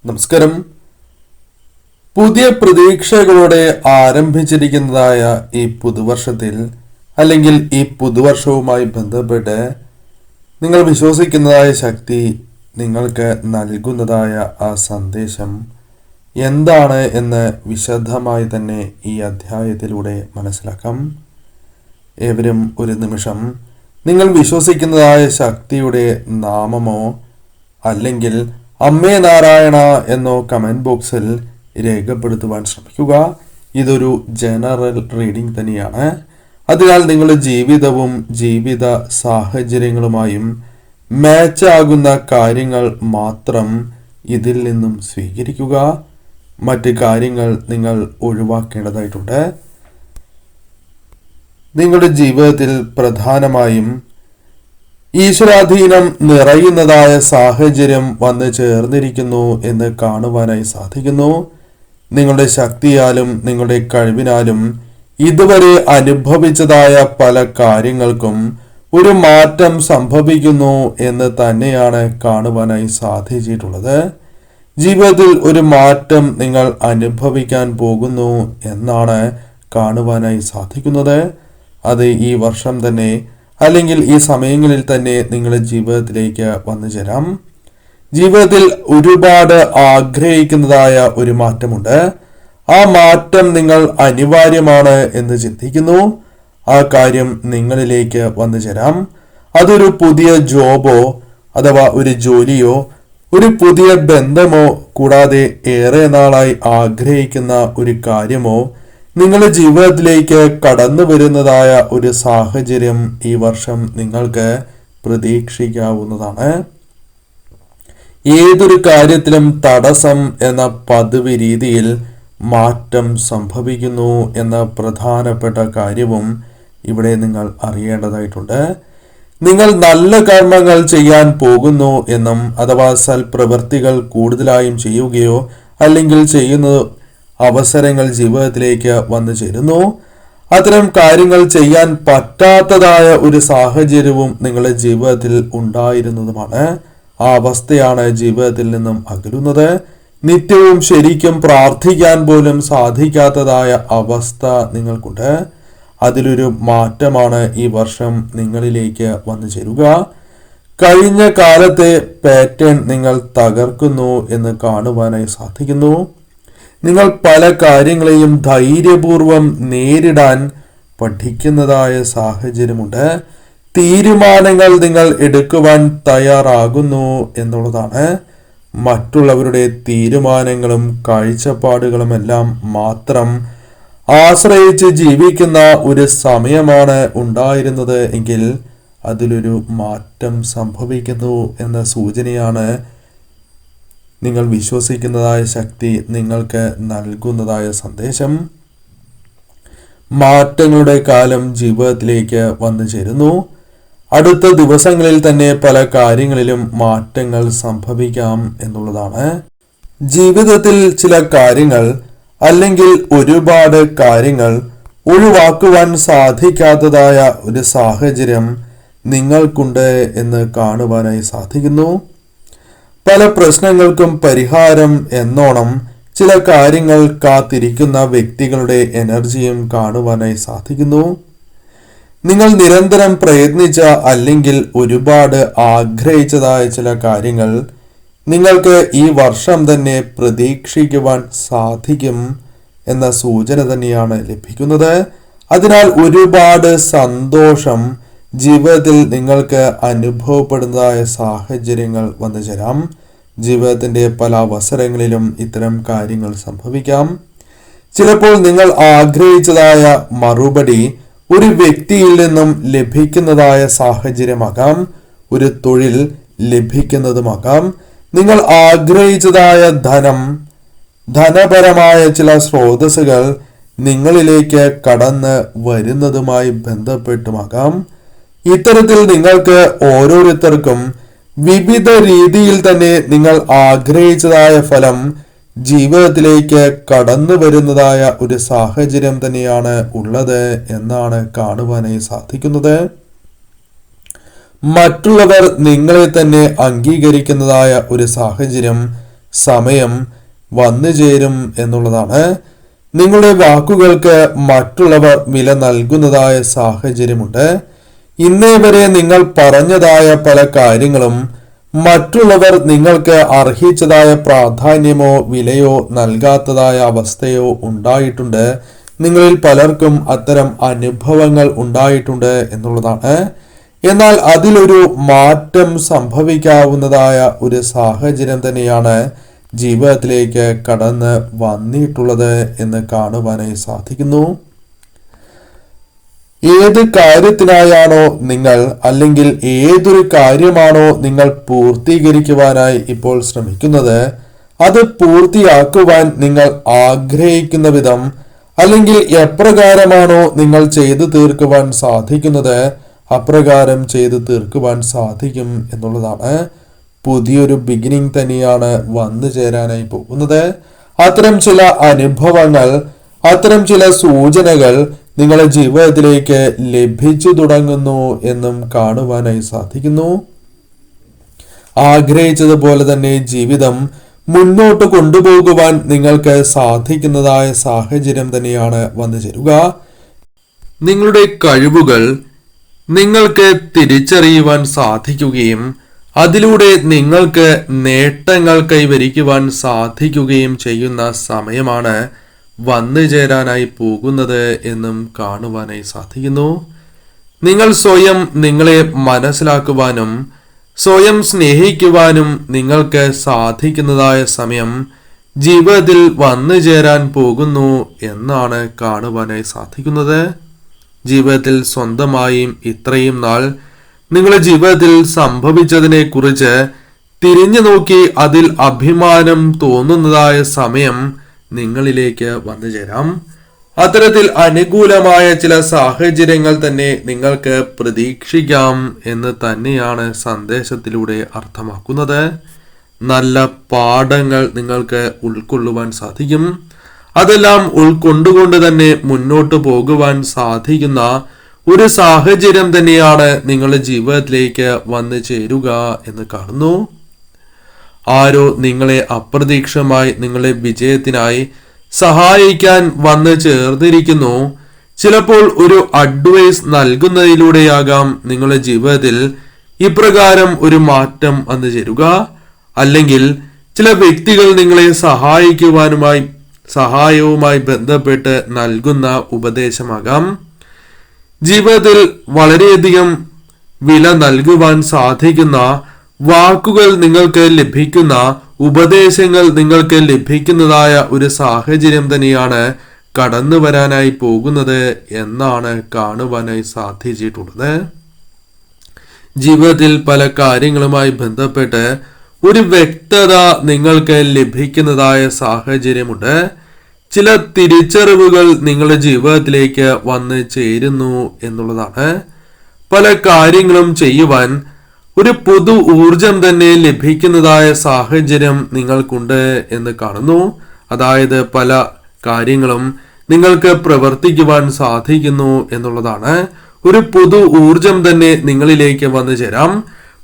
നമസ്കാരം. പുതിയ പ്രതീക്ഷകളോടെ ആരംഭിച്ചിരിക്കുന്നതായ ഈ പുതുവർഷത്തിൽ അല്ലെങ്കിൽ ഈ പുതുവർഷവുമായി ബന്ധപ്പെട്ട് നിങ്ങൾ വിശ്വസിക്കുന്നതായ ശക്തി നിങ്ങൾക്ക് നൽകുന്നതായ ആ സന്ദേശം എന്താണ് എന്ന് വിശദമായി തന്നെ ഈ അധ്യായത്തിലൂടെ മനസ്സിലാക്കാം. ഏവരും ഒരു നിമിഷം നിങ്ങൾ വിശ്വസിക്കുന്നതായ ശക്തിയുടെ നാമമോ അല്ലെങ്കിൽ അമ്മേ നാരായണ എന്നോ കമൻറ്റ് ബോക്സിൽ രേഖപ്പെടുത്തുവാൻ ശ്രമിക്കുക. ഇതൊരു ജനറൽ റീഡിംഗ് തന്നെയാണ്. അതിനാൽ നിങ്ങളുടെ ജീവിതവും ജീവിത സാഹചര്യങ്ങളുമായും മാച്ചാകുന്ന കാര്യങ്ങൾ മാത്രം ഇതിൽ നിന്നും സ്വീകരിക്കുക. മറ്റ് കാര്യങ്ങൾ നിങ്ങൾ ഒഴിവാക്കേണ്ടതായിട്ടുണ്ട്. നിങ്ങളുടെ ജീവിതത്തിൽ പ്രധാനമായും ഈശ്വരാധീനം നിറയുന്നതായ സാഹചര്യം വന്ന് ചേർന്നിരിക്കുന്നു എന്ന് കാണുവാനായി സാധിക്കുന്നു. നിങ്ങളുടെ ശക്തിയാലും നിങ്ങളുടെ കഴിവിനാലും ഇതുവരെ അനുഭവിച്ചതായ പല കാര്യങ്ങൾക്കും ഒരു മാറ്റം സംഭവിക്കുന്നു എന്ന് തന്നെയാണ് കാണുവാനായി സാധിച്ചിട്ടുള്ളത്. ജീവിതത്തിൽ ഒരു മാറ്റം നിങ്ങൾ അനുഭവിക്കാൻ പോകുന്നു എന്നാണ് കാണുവാനായി സാധിക്കുന്നത്. അത് ഈ വർഷം തന്നെ അല്ലെങ്കിൽ ഈ സമയങ്ങളിൽ തന്നെ നിങ്ങളുടെ ജീവിതത്തിലേക്ക് വന്നു ചേരാം. ജീവിതത്തിൽ ഒരുപാട് ആഗ്രഹിക്കുന്നതായ ഒരു മാറ്റമുണ്ട്. ആ മാറ്റം നിങ്ങൾ അനിവാര്യമാണ് എന്ന് ചിന്തിക്കുന്നു. ആ കാര്യം നിങ്ങളിലേക്ക് വന്നു ചേരാം. അതൊരു പുതിയ ജോബോ അഥവാ ഒരു ജോലിയോ ഒരു പുതിയ ബന്ധമോ കൂടാതെ ഏറെ നാളായി ആഗ്രഹിക്കുന്ന ഒരു കാര്യമോ നിങ്ങളുടെ ജീവിതത്തിലേക്ക് കടന്നു വരുന്നതായ ഒരു സാഹചര്യം ഈ വർഷം നിങ്ങൾക്ക് പ്രതീക്ഷിക്കാവുന്നതാണ്. ഏതൊരു കാര്യത്തിലും തടസ്സം എന്ന പതിവ് രീതിയിൽ മാറ്റം സംഭവിക്കുന്നു എന്ന പ്രധാനപ്പെട്ട കാര്യവും ഇവിടെ നിങ്ങൾ അറിയേണ്ടതായിട്ടുണ്ട്. നിങ്ങൾ നല്ല കർമ്മങ്ങൾ ചെയ്യാൻ പോകുന്നു എന്നും അഥവാ സൽപ്രവൃത്തികൾ കൂടുതലായും ചെയ്യുകയോ അല്ലെങ്കിൽ ചെയ്യുന്ന അവസരങ്ങൾ ജീവിതത്തിലേക്ക് വന്നു ചേരുന്നു. അത്തരം കാര്യങ്ങൾ ചെയ്യാൻ പറ്റാത്തതായ ഒരു സാഹചര്യവും നിങ്ങളുടെ ജീവിതത്തിൽ ഉണ്ടായിരുന്നതുമാണ്. ആ അവസ്ഥയാണ് ജീവിതത്തിൽ നിന്നും അകലുന്നത്. നിത്യവും ശരിക്കും പ്രാർത്ഥിക്കാൻ പോലും സാധിക്കാത്തതായ അവസ്ഥ നിങ്ങൾക്കുണ്ട്. അതിലൊരു മാറ്റമാണ് ഈ വർഷം നിങ്ങളിലേക്ക് വന്നു ചേരുക. കഴിഞ്ഞ കാലത്തെ പാറ്റേൺ നിങ്ങൾ തകർക്കുന്നു എന്ന് കാണുവാനായി സാധിക്കുന്നു. നിങ്ങൾ പല കാര്യങ്ങളെയും ധൈര്യപൂർവം നേരിടാൻ പഠിക്കുന്നതായ സാഹചര്യമുണ്ട്. തീരുമാനങ്ങൾ നിങ്ങൾ എടുക്കുവാൻ തയ്യാറാകുന്നു എന്നുള്ളതാണ്. മറ്റുള്ളവരുടെ തീരുമാനങ്ങളും കാഴ്ചപ്പാടുകളുമെല്ലാം മാത്രം ആശ്രയിച്ച് ജീവിക്കുന്ന ഒരു സമയമാണ് ഉണ്ടായിരുന്നത് എങ്കിൽ അതിലൊരു മാറ്റം സംഭവിക്കുന്നു എന്ന സൂചനയാണ് നിങ്ങൾ വിശ്വസിക്കുന്നതായ ശക്തി നിങ്ങൾക്ക് നൽകുന്നതായ സന്ദേശം. മാറ്റങ്ങളുടെ കാലം ജീവിതത്തിലേക്ക് വന്നു ചേരുന്നു. അടുത്ത ദിവസങ്ങളിൽ തന്നെ പല കാര്യങ്ങളിലും മാറ്റങ്ങൾ സംഭവിക്കാം എന്നുള്ളതാണ്. ജീവിതത്തിൽ ചില കാര്യങ്ങൾ അല്ലെങ്കിൽ ഒരുപാട് കാര്യങ്ങൾ ഒഴിവാക്കുവാൻ സാധിക്കാത്തതായ ഒരു സാഹചര്യം നിങ്ങൾക്കുണ്ട് എന്ന് കാണുവാനായി സാധിക്കുന്നു. പല പ്രശ്നങ്ങൾക്കും പരിഹാരം എന്നോണം ചില കാര്യങ്ങൾ കാത്തിരിക്കുന്ന വ്യക്തികളുടെ എനർജിയും കാണുവാനായി സാധിക്കുന്നു. നിങ്ങൾ നിരന്തരം പ്രയത്നിച്ച അല്ലെങ്കിൽ ഒരുപാട് ആഗ്രഹിച്ചതായ ചില കാര്യങ്ങൾ നിങ്ങൾക്ക് ഈ വർഷം തന്നെ പ്രതീക്ഷിക്കുവാൻ സാധിക്കും എന്ന സൂചന തന്നെയാണ് ലഭിക്കുന്നത്. അതിനാൽ ഒരുപാട് സന്തോഷം ജീവിതത്തിൽ നിങ്ങൾക്ക് അനുഭവപ്പെടുന്നതായ സാഹചര്യങ്ങൾ വന്നു ചേരാം. ജീവിതത്തിൻ്റെ പല അവസരങ്ങളിലും ഇത്തരം കാര്യങ്ങൾ സംഭവിക്കാം. ചിലപ്പോൾ നിങ്ങൾ ആഗ്രഹിച്ചതായ മറുപടി ഒരു വ്യക്തിയിൽ നിന്നും ലഭിക്കുന്നതായ സാഹചര്യമാകാം. ഒരു തൊഴിൽ ലഭിക്കുന്നതുമാകാം. നിങ്ങൾ ആഗ്രഹിച്ചതായ ധനപരമായ ചില സ്രോതസ്സുകൾ നിങ്ങളിലേക്ക് കടന്ന് വരുന്നതുമായി ബന്ധപ്പെട്ടുമാകാം. ഇത്തരത്തിൽ നിങ്ങൾക്ക് ഓരോരുത്തർക്കും വിവിധ രീതിയിൽ തന്നെ നിങ്ങൾ ആഗ്രഹിച്ചതായ ഫലം ജീവിതത്തിലേക്ക് കടന്നു വരുന്നതായ ഒരു സാഹചര്യം തന്നെയാണ് ഉള്ളത് എന്നാണ് കാണുവാനായി സാധിക്കുന്നത്. മറ്റുള്ളവർ നിങ്ങളെ തന്നെ അംഗീകരിക്കുന്നതായ ഒരു സാഹചര്യം സമയം വന്നു ചേരും എന്നുള്ളതാണ്. നിങ്ങളുടെ വാക്കുകൾക്ക് മറ്റുള്ളവർ വില നൽകുന്നതായ സാഹചര്യമുണ്ട്. ഇന്നേ വരെ നിങ്ങൾ പറഞ്ഞതായ പല കാര്യങ്ങളും മറ്റുള്ളവർ നിങ്ങൾക്ക് അർഹിച്ചതായ പ്രാധാന്യമോ വിലയോ നൽകാത്തതായ അവസ്ഥയോ ഉണ്ടായിട്ടുണ്ട്. നിങ്ങളിൽ പലർക്കും അത്തരം അനുഭവങ്ങൾ ഉണ്ടായിട്ടുണ്ട് എന്നുള്ളതാണ്. എന്നാൽ അതിലൊരു മാറ്റം സംഭവിക്കാവുന്നതായ ഒരു സാഹചര്യം തന്നെയാണ് ജീവിതത്തിലേക്ക് കടന്ന് വന്നിട്ടുള്ളത് എന്ന് കാണുവാനായി സാധിക്കുന്നു. ഏത് കാര്യത്തിനായാണോ നിങ്ങൾ, അല്ലെങ്കിൽ ഏതൊരു കാര്യമാണോ നിങ്ങൾ പൂർത്തീകരിക്കുവാനായി ഇപ്പോൾ ശ്രമിക്കുന്നത്, അത് പൂർത്തിയാക്കുവാൻ നിങ്ങൾ ആഗ്രഹിക്കുന്ന വിധം, അല്ലെങ്കിൽ എപ്രകാരമാണോ നിങ്ങൾ ചെയ്തു തീർക്കുവാൻ സാധിക്കുന്നത് അപ്രകാരം ചെയ്തു തീർക്കുവാൻ സാധിക്കും എന്നുള്ളതാണ്. പുതിയൊരു ബിഗിനിങ് തന്നെയാണ് വന്നു ചേരാനായി പോകുന്നത്. അത്തരം ചില അനുഭവങ്ങൾ, അത്തരം ചില സൂചനകൾ നിങ്ങളുടെ ജീവിതത്തിലേക്ക് ലഭിച്ചു തുടങ്ങുന്നു എന്നും കാണുവാനായി സാധിക്കുന്നു. ആഗ്രഹിച്ചതുപോലെ തന്നെ ജീവിതം മുന്നോട്ട് കൊണ്ടുപോകുവാൻ നിങ്ങൾക്ക് സാധിക്കുന്നതായ സാഹചര്യം തന്നെയാണ് വന്നു ചേരുക. നിങ്ങളുടെ കഴിവുകൾ നിങ്ങൾക്ക് തിരിച്ചറിയുവാൻ സാധിക്കുകയും അതിലൂടെ നിങ്ങൾക്ക് നേട്ടങ്ങൾ കൈവരിക്കുവാൻ സാധിക്കുകയും ചെയ്യുന്ന സമയമാണ് വന്നു ചേരാനായി പോകുന്നത് എന്നും കാണുവാനായി സാധിക്കുന്നു. നിങ്ങൾ സ്വയം നിങ്ങളെ മനസ്സിലാക്കുവാനും സ്വയം സ്നേഹിക്കുവാനും നിങ്ങൾക്ക് സാധിക്കുന്നതായ സമയം ജീവിതത്തിൽ വന്നു ചേരാൻ പോകുന്നു എന്നാണ് കാണുവാനായി സാധിക്കുന്നത്. ജീവിതത്തിൽ സ്വന്തമായും ഇത്രയും നാൾ നിങ്ങളുടെ ജീവിതത്തിൽ സംഭവിച്ചതിനെ കുറിച്ച് തിരിഞ്ഞു നോക്കി അതിൽ അഭിമാനം തോന്നുന്നതായ സമയം നിങ്ങളിലേക്ക് വന്നു ചേരാം. അത്തരത്തിൽ അനുകൂലമായ ചില സാഹചര്യങ്ങൾ തന്നെ നിങ്ങൾക്ക് പ്രതീക്ഷിക്കാം എന്ന് തന്നെയാണ് സന്ദേശത്തിലൂടെ അർത്ഥമാക്കുന്നത്. നല്ല പാഠങ്ങൾ നിങ്ങൾക്ക് ഉൾക്കൊള്ളുവാൻ സാധിക്കും. അതെല്ലാം ഉൾക്കൊണ്ടുകൊണ്ട് തന്നെ മുന്നോട്ട് പോകുവാൻ സാധിക്കുന്ന ഒരു സാഹചര്യം തന്നെയാണ് നിങ്ങളുടെ ജീവിതത്തിലേക്ക് വന്നു ചേരുക എന്ന് കാണുന്നു. ആരോ നിങ്ങളെ അപ്രതീക്ഷിതമായി നിങ്ങളെ വിജയത്തിനായി സഹായിക്കാൻ വന്നു ചേർന്നിരിക്കുന്നു. ചിലപ്പോൾ ഒരു അഡ്വൈസ് നൽകുന്നതിലൂടെയാകാം നിങ്ങളുടെ ജീവിതത്തിൽ ഇപ്രകാരം ഒരു മാറ്റം വന്നു ചേരുക. അല്ലെങ്കിൽ ചില വ്യക്തികൾ നിങ്ങളെ സഹായവുമായി ബന്ധപ്പെട്ട് നൽകുന്ന ഉപദേശമാകാം. ജീവിതത്തിൽ വളരെയധികം വില നൽകുവാൻ സാധിക്കുന്ന വാക്കുകൾ നിങ്ങൾക്ക് ലഭിക്കുന്ന, ഉപദേശങ്ങൾ നിങ്ങൾക്ക് ലഭിക്കുന്നതായ ഒരു സാഹചര്യം തന്നെയാണ് കടന്നു വരാനായി പോകുന്നത് എന്നാണ് കാണുവാനായി സാധിച്ചിട്ടുള്ളത്. ജീവിതത്തിൽ പല കാര്യങ്ങളുമായി ബന്ധപ്പെട്ട് ഒരു വ്യക്തത നിങ്ങൾക്ക് ലഭിക്കുന്നതായ സാഹചര്യമുണ്ട്. ചില തിരിച്ചറിവുകൾ നിങ്ങളുടെ ജീവിതത്തിലേക്ക് വന്ന് ചേരുന്നു എന്നുള്ളതാണ്. പല കാര്യങ്ങളും ചെയ്യുവാൻ ഒരു പുതു ഊർജം തന്നെ ലഭിക്കുന്നതായ സാഹചര്യം നിങ്ങൾക്കുണ്ട് എന്ന് കാണുന്നു. അതായത് പല കാര്യങ്ങളും നിങ്ങൾക്ക് പ്രവർത്തിക്കുവാൻ സാധിക്കുന്നു എന്നുള്ളതാണ്. ഒരു പുതു ഊർജം തന്നെ നിങ്ങളിലേക്ക് വന്നു ചേരാം.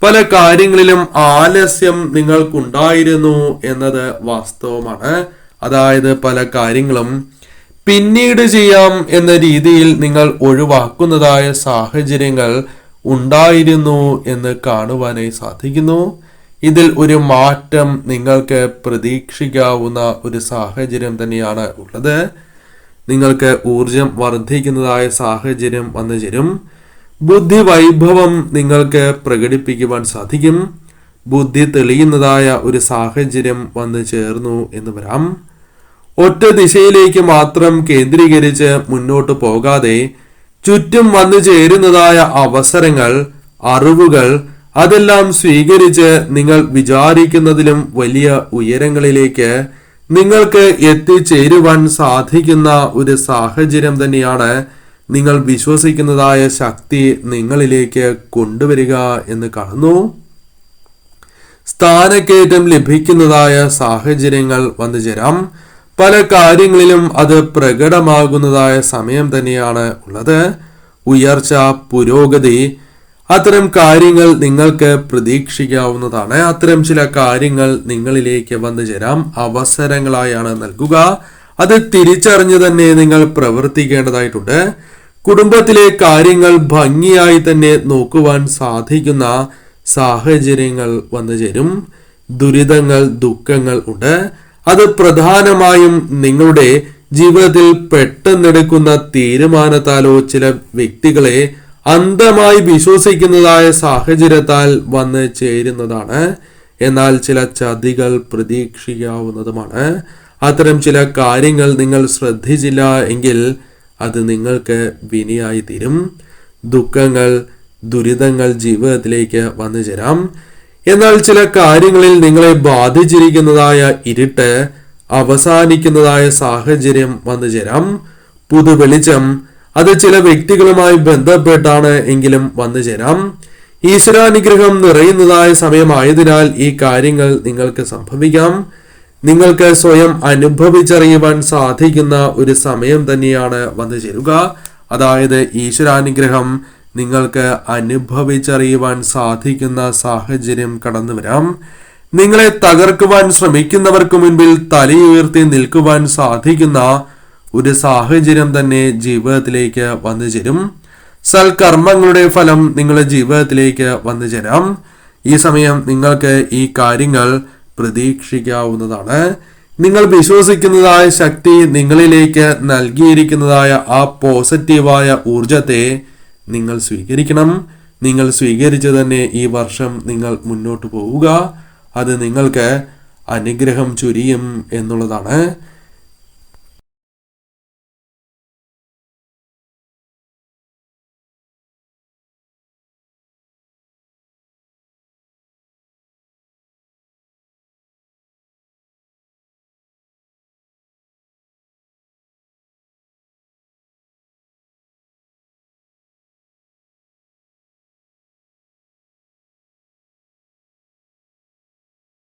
പല കാര്യങ്ങളിലും ആലസ്യം നിങ്ങൾക്കുണ്ടായിരുന്നു എന്നത് വാസ്തവമാണ്. അതായത് പല കാര്യങ്ങളും പിന്നീട് ചെയ്യാം എന്ന രീതിയിൽ നിങ്ങൾ ഒഴിവാക്കുന്നതായ സാഹചര്യങ്ങൾ ഉണ്ടായിരുന്നു എന്ന് കാണുവാനായി സാധിക്കുന്നു. ഇതിൽ ഒരു മാറ്റം നിങ്ങൾക്ക് പ്രതീക്ഷിക്കാവുന്ന ഒരു സാഹചര്യം തന്നെയാണ് ഉള്ളത്. നിങ്ങൾക്ക് ഊർജം വർദ്ധിക്കുന്നതായ സാഹചര്യം വന്നു ചേരും. ബുദ്ധി വൈഭവം നിങ്ങൾക്ക് പ്രകടിപ്പിക്കുവാൻ സാധിക്കും. ബുദ്ധി തെളിയുന്നതായ ഒരു സാഹചര്യം വന്നു ചേർന്നു എന്ന് വരാം. ഒറ്റ ദിശയിലേക്ക് മാത്രം കേന്ദ്രീകരിച്ച് മുന്നോട്ട് പോകാതെ ചുറ്റും വന്നു ചേരുന്നതായ അവസരങ്ങൾ, അറിവുകൾ, അതെല്ലാം സ്വീകരിച്ച് നിങ്ങൾ വിചാരിക്കുന്നതിലും വലിയ ഉയരങ്ങളിലേക്ക് നിങ്ങൾക്ക് എത്തിച്ചേരുവാൻ സാധിക്കുന്ന ഒരു സാഹചര്യം തന്നെയാണ് നിങ്ങൾ വിശ്വസിക്കുന്നതായ ശക്തി നിങ്ങളിലേക്ക് കൊണ്ടുവരിക എന്ന് കാണുന്നു. സ്ഥാനക്കയറ്റം ലഭിക്കുന്നതായ സാഹചര്യങ്ങൾ വന്നു ചേരാം. പല കാര്യങ്ങളിലും അത് പ്രകടമാകുന്നതായ സമയം തന്നെയാണ് ഉള്ളത്. ഉയർച്ച, പുരോഗതി, അത്തരം കാര്യങ്ങൾ നിങ്ങൾക്ക് പ്രതീക്ഷിക്കാവുന്നതാണ്. അത്തരം ചില കാര്യങ്ങൾ നിങ്ങളിലേക്ക് വന്നു ചേരാം, അവസരങ്ങളായാണ് നൽകുക. അത് തിരിച്ചറിഞ്ഞ് തന്നെ നിങ്ങൾ പ്രവർത്തിക്കേണ്ടതായിട്ടുണ്ട്. കുടുംബത്തിലെ കാര്യങ്ങൾ ഭംഗിയായി തന്നെ നോക്കുവാൻ സാധിക്കുന്ന സാഹചര്യങ്ങൾ വന്നു ചേരും. ദുരിതങ്ങൾ, ദുഃഖങ്ങൾ ഉണ്ട്. അത് പ്രധാനമായും നിങ്ങളുടെ ജീവിതത്തിൽ പെട്ടെന്നെടുക്കുന്ന തീരുമാനത്താലോ ചില വ്യക്തികളെ അന്ധമായി വിശ്വസിക്കുന്നതായ സാഹചര്യത്താൽ വന്ന് ചേരുന്നതാണ്. എന്നാൽ ചില ചതികൾ പ്രതീക്ഷിക്കാവുന്നതുമാണ്. അത്തരം ചില കാര്യങ്ങൾ നിങ്ങൾ ശ്രദ്ധിച്ചില്ല എങ്കിൽ അത് നിങ്ങൾക്ക് വിനയായി തീരും. ദുഃഖങ്ങൾ, ദുരിതങ്ങൾ ജീവിതത്തിലേക്ക് വന്നു ചേരാം. എന്നാൽ ചില കാര്യങ്ങളിൽ നിങ്ങളെ ബാധിച്ചിരിക്കുന്നതായ ഇരുട്ട് അവസാനിക്കുന്നതായ സാഹചര്യം വന്നു ചേരാം. പുതുവെളിച്ചം അത് ചില വ്യക്തികളുമായി ബന്ധപ്പെട്ടാണ് എങ്കിലും വന്നു ചേരാം. ഈശ്വരാനുഗ്രഹം നിറയുന്നതായ സമയമായതിനാൽ ഈ കാര്യങ്ങൾ നിങ്ങൾക്ക് സംഭവിക്കാം. നിങ്ങൾക്ക് സ്വയം അനുഭവിച്ചറിയുവാൻ സാധിക്കുന്ന ഒരു സമയം തന്നെയാണ് വന്നു ചേരുക. അതായത് ഈശ്വരാനുഗ്രഹം നിങ്ങൾക്ക് അനുഭവിച്ചറിയുവാൻ സാധിക്കുന്ന സാഹചര്യം കടന്നു വരാം. നിങ്ങളെ തകർക്കുവാൻ ശ്രമിക്കുന്നവർക്ക് മുൻപിൽ തലയുയർത്തി നിൽക്കുവാൻ സാധിക്കുന്ന ഒരു സാഹചര്യം തന്നെ ജീവിതത്തിലേക്ക് വന്നു ചേരും. സൽക്കർമ്മങ്ങളുടെ ഫലം നിങ്ങളുടെ ജീവിതത്തിലേക്ക് വന്നു ചേരാം. ഈ സമയം നിങ്ങൾക്ക് ഈ കാര്യങ്ങൾ പ്രതീക്ഷിക്കാവുന്നതാണ്. നിങ്ങൾ വിശ്വസിക്കുന്നതായ ശക്തി നിങ്ങളിലേക്ക് നൽകിയിരിക്കുന്നതായ ആ പോസിറ്റീവായ ഊർജത്തെ നിങ്ങൾ സ്വീകരിക്കണം. നിങ്ങൾ സ്വീകരിച്ച് തന്നെ ഈ വർഷം നിങ്ങൾ മുന്നോട്ട് പോവുക. അത് നിങ്ങൾക്ക് അനുഗ്രഹം ചൊരിയും എന്നുള്ളതാണ്.